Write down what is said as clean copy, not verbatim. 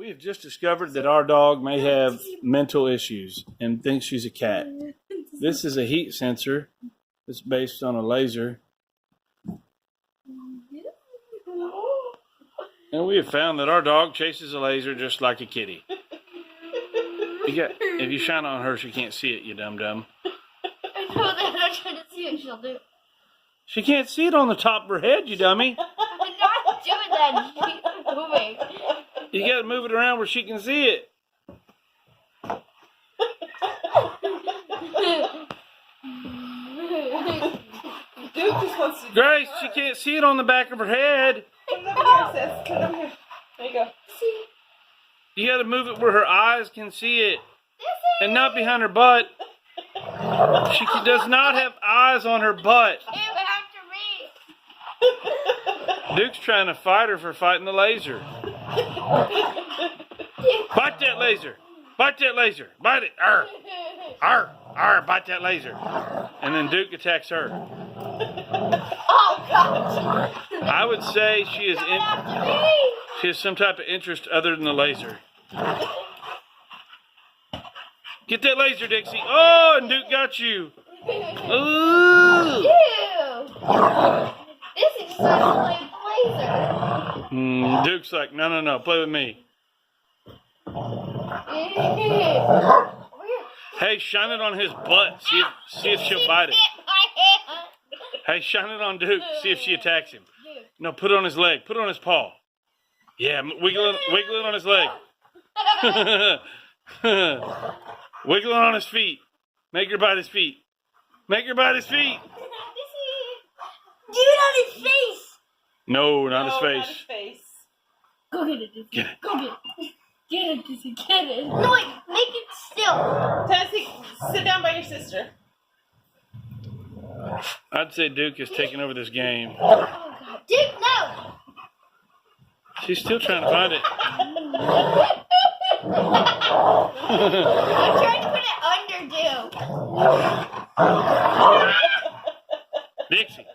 We have just discovered that our dog may have mental issues and thinks she's a cat. This is a heat sensor. It's based on a laser. And we have found that our dog chases a laser just like a kitty. If you shine on her, she can't see it, you dum-dum. I know that. I'm trying to see what she'll do. She can't see it on the top of her head, you dummy. I'm not doing that. She's moving. You gotta move it around where she can see it. Duke just wants to. Grace, she can't see it on the back of her head. Come over here, sis. Come over here. There you go. See? You gotta move it where her eyes can see it. And not behind her butt. She does not have eyes on her butt. Came after me. Duke's trying to fight her for fighting the laser. Bite that laser. Bite that laser. Bite it. Arr. Arr. Arr. Bite that laser. And then Duke attacks her. Oh, God. I would say she After me. has some type of interest other than the laser. Get that laser, Dixie. Oh, and Duke got you. Ooh. Ew. This is just like a laser. Duke's like, no, play with me. Hey, shine it on his butt. See if she'll bite it. Hey, shine it on Duke. See if she attacks him. No, put it on his leg. Put it on his paw. Yeah, wiggle it on his leg. Wiggle it on his feet. Make her bite his feet. Make her bite his feet. Do it on his face. No, not his Not face. his face. Go get it, Dizzy. Get it. Go get it. Get it, Dizzy. Get it. No, wait. Make it still. Tennessee, sit down by your sister. I'd say Duke is taking over this game. Oh, God. Duke, no. She's still trying to find it. I'm trying to put it under Duke. Dixie.